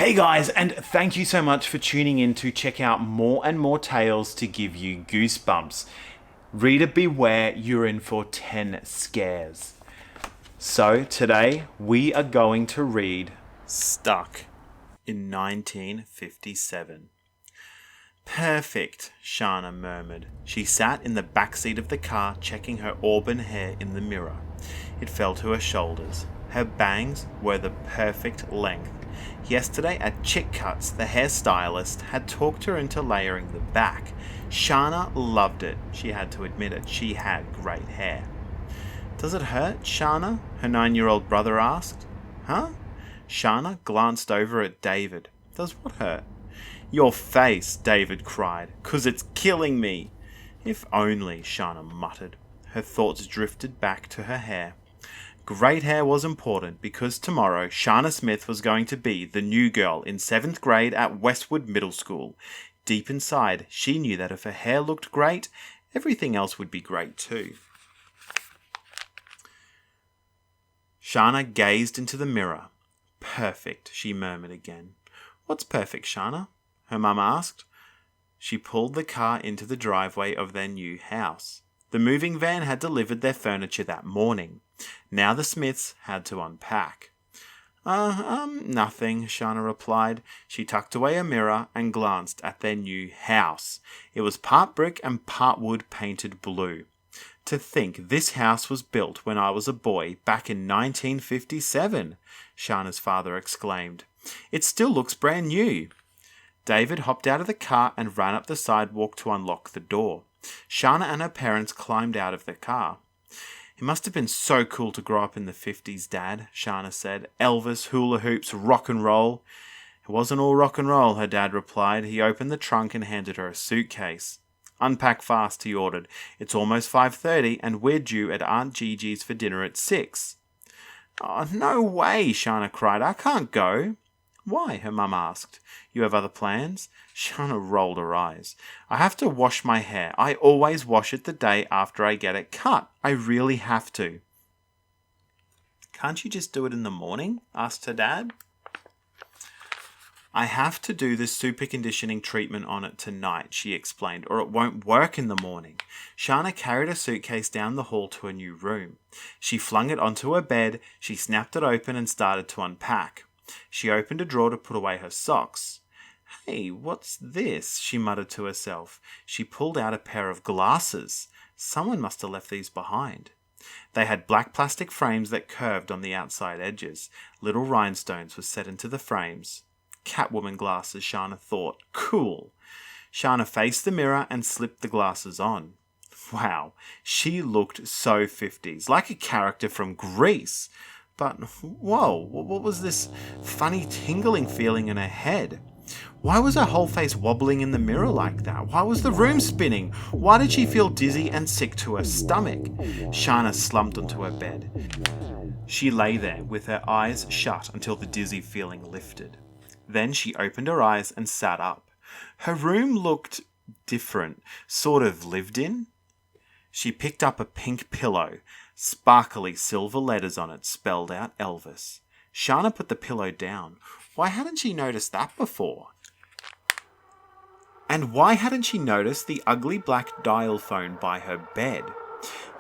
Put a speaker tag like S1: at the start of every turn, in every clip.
S1: Hey guys, and thank you so much for tuning in to check out more and more tales to give you goosebumps. Reader beware, you're in for 10 scares. So today we are going to read Stuck in 1957. Perfect, Shanna murmured. She sat in the back seat of the car, checking her auburn hair in the mirror. It fell to her shoulders. Her bangs were the perfect length. Yesterday at Chick Cuts, the hairstylist had talked her into layering the back. Shanna loved it. She had to admit it. She had great hair. Does it hurt, Shanna? Her 9-year-old brother asked. Huh? Shanna glanced over at David. Does what hurt? Your face, David cried, 'cause it's killing me. If only, Shanna muttered. Her thoughts drifted back to her hair. Great hair was important because tomorrow Shanna Smith was going to be the new girl in 7th grade at Westwood Middle School. Deep inside, she knew that if her hair looked great, everything else would be great too. Shanna gazed into the mirror. Perfect, she murmured again. What's perfect, Shanna? Her mum asked. She pulled the car into the driveway of their new house. The moving van had delivered their furniture that morning. Now the Smiths had to unpack. Nothing, Shanna replied. She tucked away a mirror and glanced at their new house. It was part brick and part wood painted blue. To think this house was built when I was a boy back in 1957, Shanna's father exclaimed. It still looks brand new. David hopped out of the car and ran up the sidewalk to unlock the door. Shanna and her parents climbed out of the car. It must have been so cool to grow up in the 50s, Dad, Shanna said. Elvis, hula hoops, rock and roll. It wasn't all rock and roll, her dad replied. He opened the trunk and handed her a suitcase. Unpack fast, he ordered. It's almost 5:30 and we're due at Aunt Gigi's for dinner at 6. Oh, no way, Shanna cried. I can't go. Why? Her mum asked. You have other plans? Shanna rolled her eyes. I have to wash my hair. I always wash it the day after I get it cut. I really have to. Can't you just do it in the morning? Asked her dad. I have to do the super conditioning treatment on it tonight, she explained, or it won't work in the morning. Shanna carried a suitcase down the hall to a new room. She flung it onto her bed, she snapped it open and started to unpack. She opened a drawer to put away her socks. Hey, what's this? She muttered to herself. She pulled out a pair of glasses. Someone must have left these behind. They had black plastic frames that curved on the outside edges. Little rhinestones were set into the frames. Catwoman glasses, Shanna thought. Cool. Shanna faced the mirror and slipped the glasses on. Wow, she looked so 50s, like a character from Grease. But, whoa, what was this funny tingling feeling in her head? Why was her whole face wobbling in the mirror like that? Why was the room spinning? Why did she feel dizzy and sick to her stomach? Shanna slumped onto her bed. She lay there with her eyes shut until the dizzy feeling lifted. Then she opened her eyes and sat up. Her room looked different, sort of lived in. She picked up a pink pillow. Sparkly silver letters on it spelled out Elvis. Shanna put the pillow down. Why hadn't she noticed that before? And why hadn't she noticed the ugly black dial phone by her bed?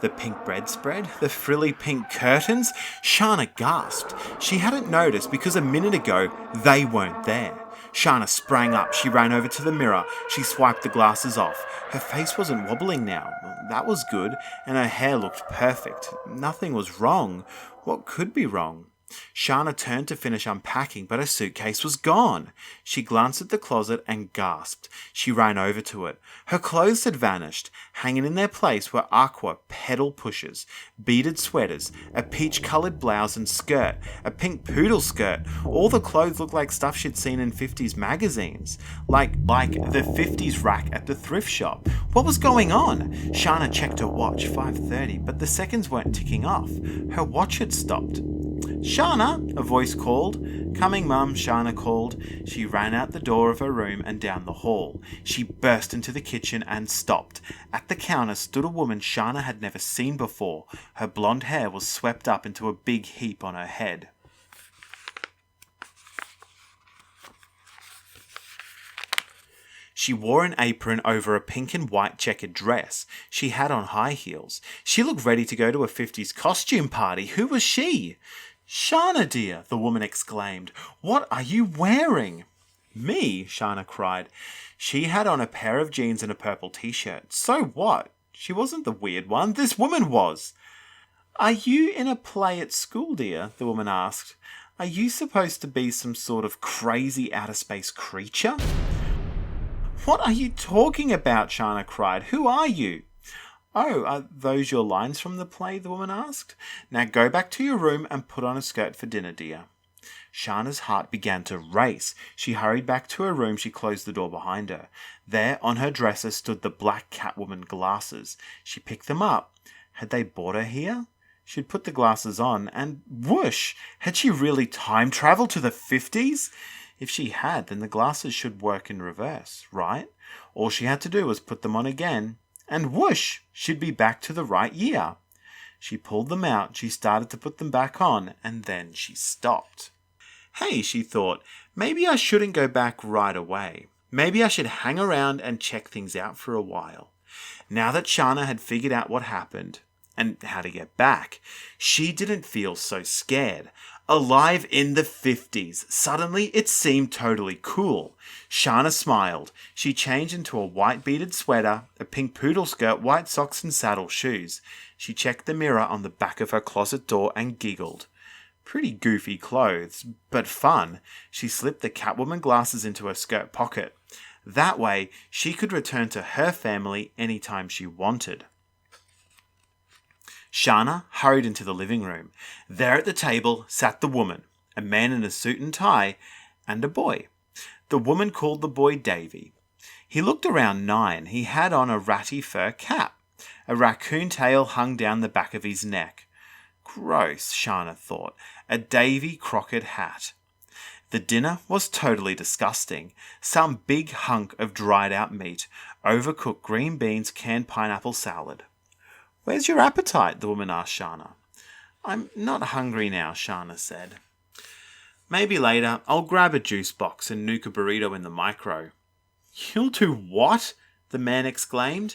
S1: The pink bedspread? The frilly pink curtains? Shanna gasped. She hadn't noticed because a minute ago they weren't there. Shanna sprang up. She ran over to the mirror. She swiped the glasses off. Her face wasn't wobbling now. That was good, and her hair looked perfect. Nothing was wrong. What could be wrong? Shanna turned to finish unpacking, but her suitcase was gone. She glanced at the closet and gasped. She ran over to it. Her clothes had vanished. Hanging in their place were aqua pedal pushers, beaded sweaters, a peach-coloured blouse and skirt, a pink poodle skirt. All the clothes looked like stuff she'd seen in 50s magazines. Like the 50s rack at the thrift shop. What was going on? Shanna checked her watch, 5:30, but the seconds weren't ticking off. Her watch had stopped. Shanna, a voice called. Coming, Mum, Shanna called. She ran out the door of her room and down the hall. She burst into the kitchen and stopped. At the counter stood a woman Shanna had never seen before. Her blonde hair was swept up into a big heap on her head. She wore an apron over a pink and white checkered dress. She had on high heels. She looked ready to go to a 50s costume party. Who was she? "Shanna, dear," the woman exclaimed. "What are you wearing?" "Me?" Shanna cried. She had on a pair of jeans and a purple t-shirt. So what? She wasn't the weird one. This woman was. "Are you in a play at school, dear?" the woman asked. "Are you supposed to be some sort of crazy outer space creature?" "What are you talking about?" Shanna cried. "Who are you?" "Oh, are those your lines from the play?" the woman asked. "Now go back to your room and put on a skirt for dinner, dear." Shanna's heart began to race. She hurried back to her room. She closed the door behind her. There, on her dresser, stood the black Catwoman glasses. She picked them up. Had they brought her here? She'd put the glasses on, and whoosh! Had she really time-traveled to the 50s? If she had, then the glasses should work in reverse, right? All she had to do was put them on again, and whoosh! She'd be back to the right year. She pulled them out, she started to put them back on, and then she stopped. "Hey," she thought, "maybe I shouldn't go back right away. Maybe I should hang around and check things out for a while." Now that Shanna had figured out what happened and how to get back, she didn't feel so scared. Alive in the 50s. Suddenly, it seemed totally cool. Shanna smiled. She changed into a white beaded sweater, a pink poodle skirt, white socks, and saddle shoes. She checked the mirror on the back of her closet door and giggled. Pretty goofy clothes, but fun. She slipped the Catwoman glasses into her skirt pocket. That way, she could return to her family anytime she wanted. Shanna hurried into the living room. There at the table sat the woman, a man in a suit and tie, and a boy. The woman called the boy Davy. He looked around 9. He had on a ratty fur cap. A raccoon tail hung down the back of his neck. Gross, Shanna thought. A Davy Crockett hat. The dinner was totally disgusting. Some big hunk of dried out meat, overcooked green beans, canned pineapple salad. "Where's your appetite?" the woman asked Shanna. "I'm not hungry now," Shanna said. "Maybe later. I'll grab a juice box and nuke a burrito in the micro." "You'll do what?" the man exclaimed.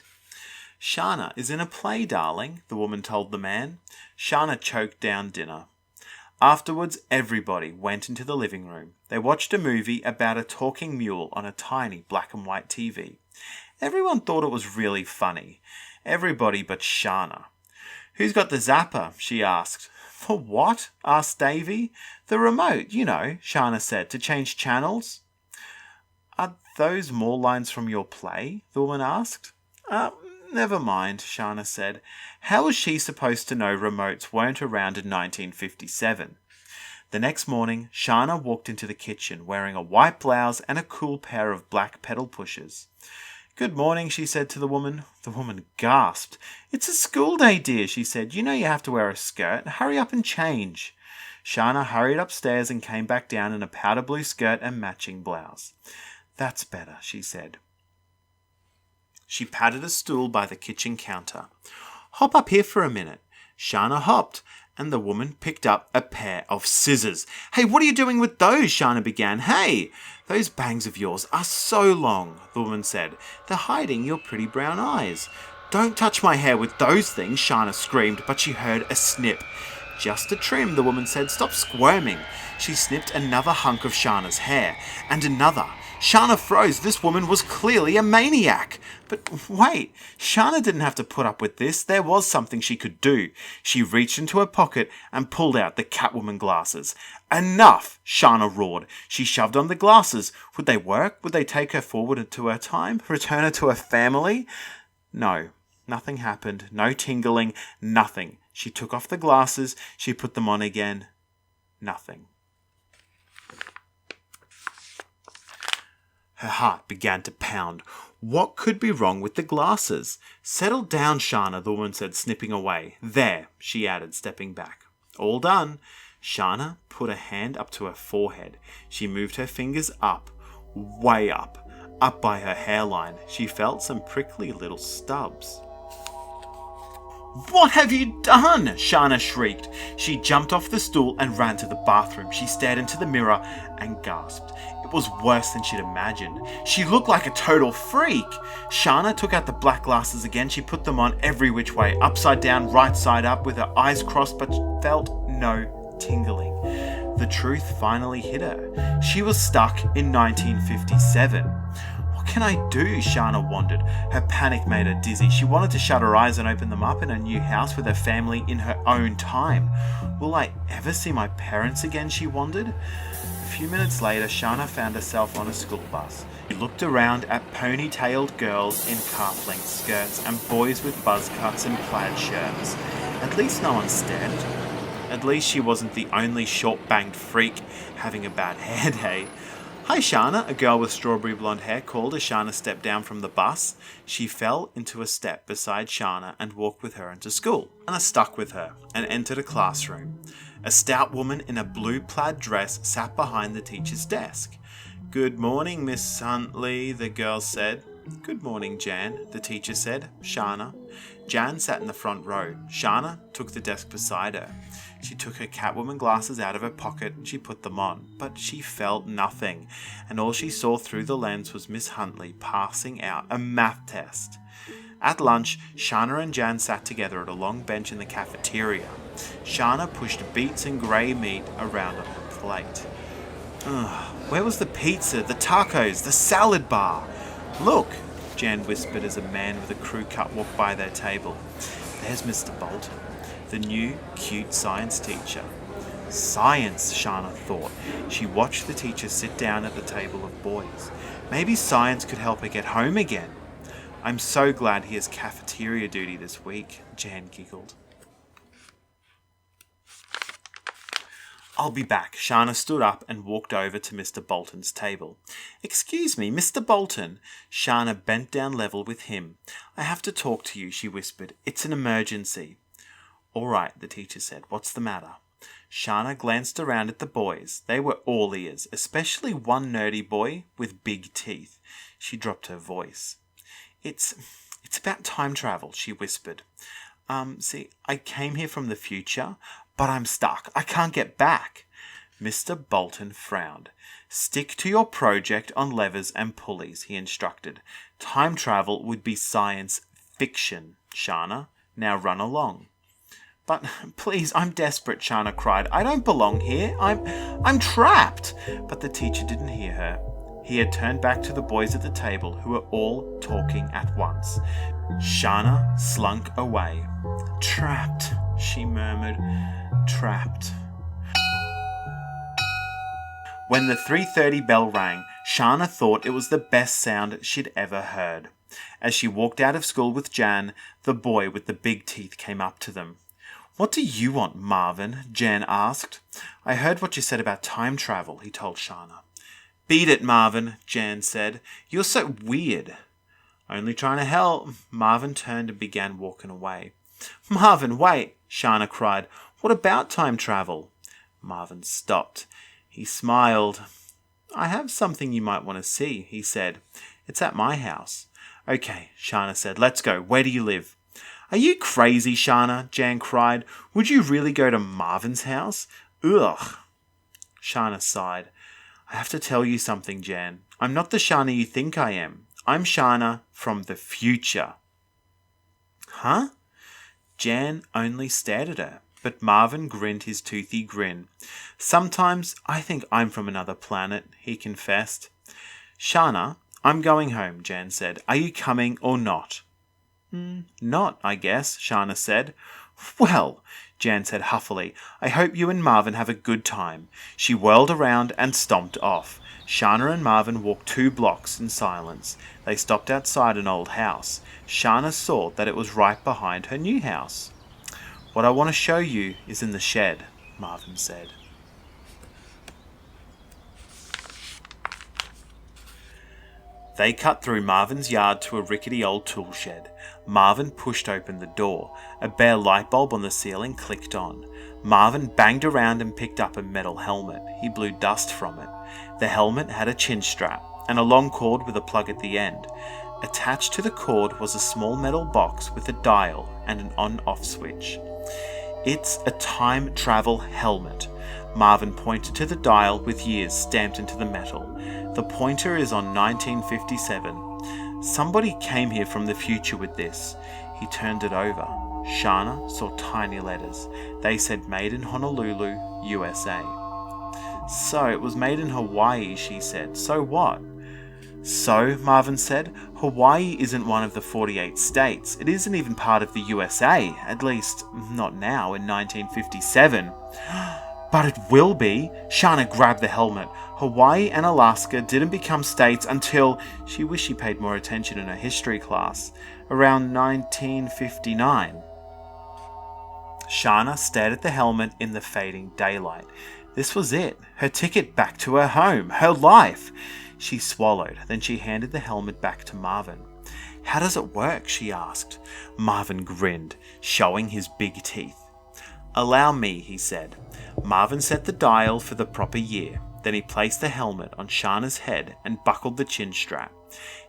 S1: "Shanna is in a play, darling," the woman told the man. Shanna choked down dinner. Afterwards, everybody went into the living room. They watched a movie about a talking mule on a tiny black and white TV. Everyone thought it was really funny. Everybody but Shanna. "Who's got the zapper?" she asked. "For what?" asked Davy. "The remote, you know," Shanna said, "to change channels." "Are those more lines from your play?" the woman asked. Never mind," Shanna said. How was she supposed to know remotes weren't around in 1957? The next morning, Shanna walked into the kitchen wearing a white blouse and a cool pair of black pedal pushers. "Good morning," she said to the woman. The woman gasped. "It's a school day, dear," she said. "You know you have to wear a skirt. Hurry up and change." Shanna hurried upstairs and came back down in a powder blue skirt and matching blouse. "That's better," she said. She patted a stool by the kitchen counter. "Hop up here for a minute." Shanna hopped, and the woman picked up a pair of scissors. "Hey, what are you doing with those?" Shanna began. "Hey, those bangs of yours are so long," the woman said. "They're hiding your pretty brown eyes." "Don't touch my hair with those things," Shanna screamed, but she heard a snip. "Just a trim," the woman said. "Stop squirming." She snipped another hunk of Shanna's hair, and another. Shanna froze. This woman was clearly a maniac. But wait, Shanna didn't have to put up with this. There was something she could do. She reached into her pocket and pulled out the Catwoman glasses. "Enough!" Shanna roared. She shoved on the glasses. Would they work? Would they take her forward to her time? Return her to her family? No, nothing happened. No tingling. Nothing. She took off the glasses. She put them on again. Nothing. Her heart began to pound. What could be wrong with the glasses? "Settle down, Shanna," the woman said, snipping away. "There," she added, stepping back. "All done." Shanna put a hand up to her forehead. She moved her fingers up, way up by her hairline. She felt some prickly little stubs. "What have you done?" Shanna shrieked. She jumped off the stool and ran to the bathroom. She stared into the mirror and gasped. It was worse than she'd imagined. She looked like a total freak. Shanna took out the black glasses again. She put them on every which way, upside down, right side up, with her eyes crossed, but felt no tingling. The truth finally hit her. She was stuck in 1957. What can I do? Shanna wondered. Her panic made her dizzy. She wanted to shut her eyes and open them up in her new house with her family in her own time. Will I ever see my parents again? She wondered. A few minutes later, Shanna found herself on a school bus. She looked around at ponytailed girls in calf-length skirts and boys with buzz cuts and plaid shirts. At least no one stared at her. At least she wasn't the only short-banged freak having a bad hair day. "Hi, Shanna," a girl with strawberry blonde hair called as Shanna stepped down from the bus. She fell into a step beside Shanna and walked with her into school. Shanna stuck with her and entered a classroom. A stout woman in a blue plaid dress sat behind the teacher's desk. "Good morning, Miss Huntley," the girl said. "Good morning, Jan," the teacher said. "Shanna." Jan sat in the front row. Shanna took the desk beside her. She took her Catwoman glasses out of her pocket and she put them on, but she felt nothing, and all she saw through the lens was Miss Huntley passing out a math test. At lunch, Shanna and Jan sat together at a long bench in the cafeteria. Shanna pushed beets and grey meat around on her plate. Where was the pizza, the tacos, the salad bar? "Look," Jan whispered as a man with a crew cut walked by their table. "There's Mr. Bolton, the new, cute science teacher." Science, Shanna thought. She watched the teacher sit down at the table of boys. Maybe science could help her get home again. "I'm so glad he has cafeteria duty this week," Jan giggled. "I'll be back." Shanna stood up and walked over to Mr. Bolton's table. "Excuse me, Mr. Bolton." Shanna bent down level with him. "I have to talk to you," she whispered. "It's an emergency." "All right," the teacher said. "What's the matter?" Shanna glanced around at the boys. They were all ears, especially one nerdy boy with big teeth. She dropped her voice. It's about time travel," she whispered. See, I came here from the future, but I'm stuck. I can't get back." Mr. Bolton frowned. "Stick to your project on levers and pulleys," he instructed. "Time travel would be science fiction, Shanna. Now run along." "But please, I'm desperate," Shanna cried. "I don't belong here. I'm trapped." But the teacher didn't hear her. He had turned back to the boys at the table who were all talking at once. Shanna slunk away. "Trapped," she murmured. "Trapped." When the 3:30 bell rang, Shanna thought it was the best sound she'd ever heard. As she walked out of school with Jan, the boy with the big teeth came up to them. "What do you want, Marvin?" Jan asked. "I heard what you said about time travel," he told Shanna. "Beat it, Marvin," Jan said. "You're so weird." "Only trying to help." Marvin turned and began walking away. "Marvin, wait," Shanna cried. "What about time travel?" Marvin stopped. He smiled. "I have something you might want to see," he said. "It's at my house." "Okay," Shanna said. "Let's go. Where do you live?" "Are you crazy, Shanna?" Jan cried. "Would you really go to Marvin's house? Ugh." Shanna sighed. "I have to tell you something, Jan. I'm not the Shanna you think I am. I'm Shanna from the future." "Huh?" Jan only stared at her, but Marvin grinned his toothy grin. "Sometimes I think I'm from another planet," he confessed. "Shanna, I'm going home," Jan said. "Are you coming or not?" "Not, I guess," Shanna said. "Well," Jan said huffily, "I hope you and Marvin have a good time." She whirled around and stomped off. Shanna and Marvin walked 2 blocks in silence. They stopped outside an old house. Shanna saw that it was right behind her new house. "What I want to show you is in the shed," Marvin said. They cut through Marvin's yard to a rickety old tool shed. Marvin pushed open the door. A bare light bulb on the ceiling clicked on. Marvin banged around and picked up a metal helmet. He blew dust from it. The helmet had a chin strap and a long cord with a plug at the end. Attached to the cord was a small metal box with a dial and an on-off switch. It's a time travel helmet. Marvin pointed to the dial with years stamped into the metal. The pointer is on 1957. Somebody came here from the future with this. He turned it over. Shanna saw tiny letters. They said made in Honolulu, USA. So it was made in Hawaii, she said. So what? So, Marvin said, Hawaii isn't one of the 48 states. It isn't even part of the USA, at least not now in 1957. But it will be. Shanna grabbed the helmet. Hawaii and Alaska didn't become states until, she wished she paid more attention in her history class, around 1959. Shanna stared at the helmet in the fading daylight. This was it, her ticket back to her home, her life. She swallowed, then she handed the helmet back to Marvin. How does it work? She asked. Marvin grinned, showing his big teeth. Allow me, he said. Marvin set the dial for the proper year. Then he placed the helmet on Shanna's head and buckled the chin strap.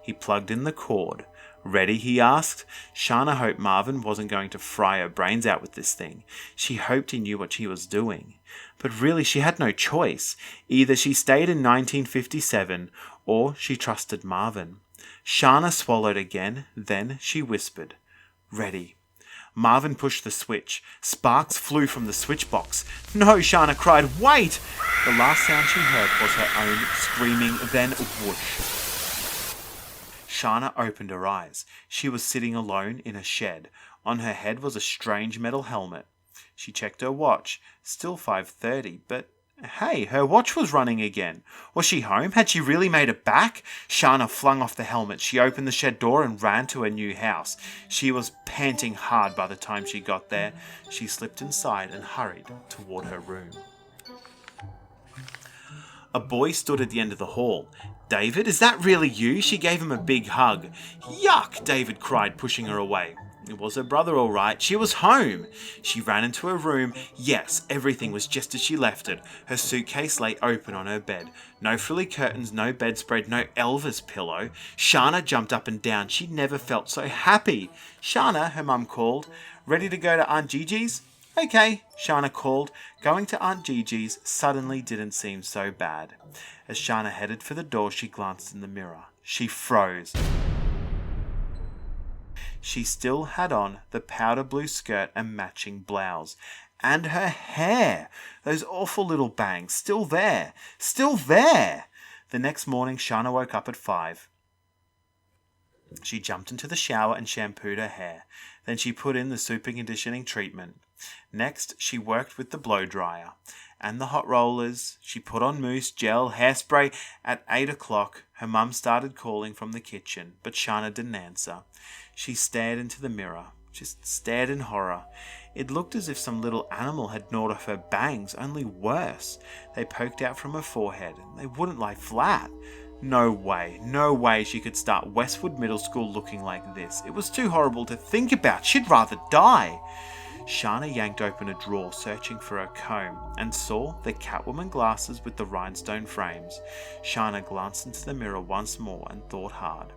S1: He plugged in the cord. Ready? He asked. Shanna hoped Marvin wasn't going to fry her brains out with this thing. She hoped he knew what she was doing. But really, she had no choice. Either she stayed in 1957, or she trusted Marvin. Shanna swallowed again, then she whispered, Ready. Marvin pushed the switch. Sparks flew from the switch box. No, Shanna cried, wait! The last sound she heard was her own screaming, then whoosh. Shanna opened her eyes. She was sitting alone in a shed. On her head was a strange metal helmet. She checked her watch. Still 5:30, but hey, her watch was running again. Was she home? Had she really made it back? Shanna flung off the helmet. She opened the shed door and ran to her new house. She was panting hard by the time she got there. She slipped inside and hurried toward her room. A boy stood at the end of the hall. David, is that really you? She gave him a big hug. Yuck, David cried, pushing her away. It was her brother, all right. She was home. She ran into her room. Yes, everything was just as she left it. Her suitcase lay open on her bed. No frilly curtains, no bedspread, no Elvis pillow. Shanna jumped up and down. She'd never felt so happy. Shanna, her mum called. Ready to go to Aunt Gigi's? Okay, Shanna called. Going to Aunt Gigi's suddenly didn't seem so bad. As Shanna headed for the door, she glanced in the mirror. She froze. She still had on the powder blue skirt and matching blouse. And her hair! Those awful little bangs, still there! Still there! The next morning, Shanna woke up at 5. She jumped into the shower and shampooed her hair. Then she put in the super conditioning treatment. Next, she worked with the blow dryer and the hot rollers. She put on mousse, gel, hairspray. At 8 o'clock, her mum started calling from the kitchen, but Shanna didn't answer. She stared into the mirror, just stared in horror. It looked as if some little animal had gnawed off her bangs, only worse. They poked out from her forehead, and they wouldn't lie flat. No way she could start Westwood Middle School looking like this. It was too horrible to think about. She'd rather die. Shanna yanked open a drawer, searching for her comb, and saw the Catwoman glasses with the rhinestone frames. Shanna glanced into the mirror once more and thought hard.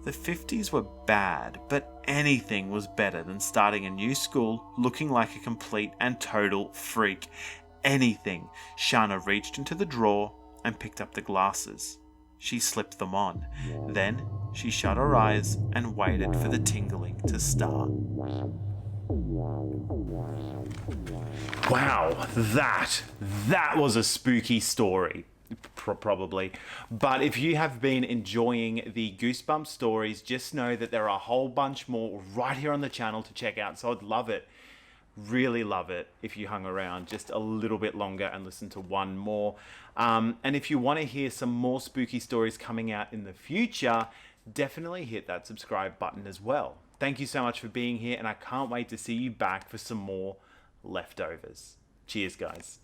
S1: The 50s were bad, but anything was better than starting a new school looking like a complete and total freak. Anything. Shanna reached into the drawer and picked up the glasses. She slipped them on. Then she shut her eyes and waited for the tingling to start.
S2: Wow, that was a spooky story. Probably. But if you have been enjoying the Goosebumps stories, just know that there are a whole bunch more right here on the channel to check out. So I'd love it, really love it, if you hung around just a little bit longer and listened to one more. And if you want to hear some more spooky stories coming out in the future, definitely hit that subscribe button as well. Thank you so much for being here, and I can't wait to see you back for some more leftovers. Cheers, guys.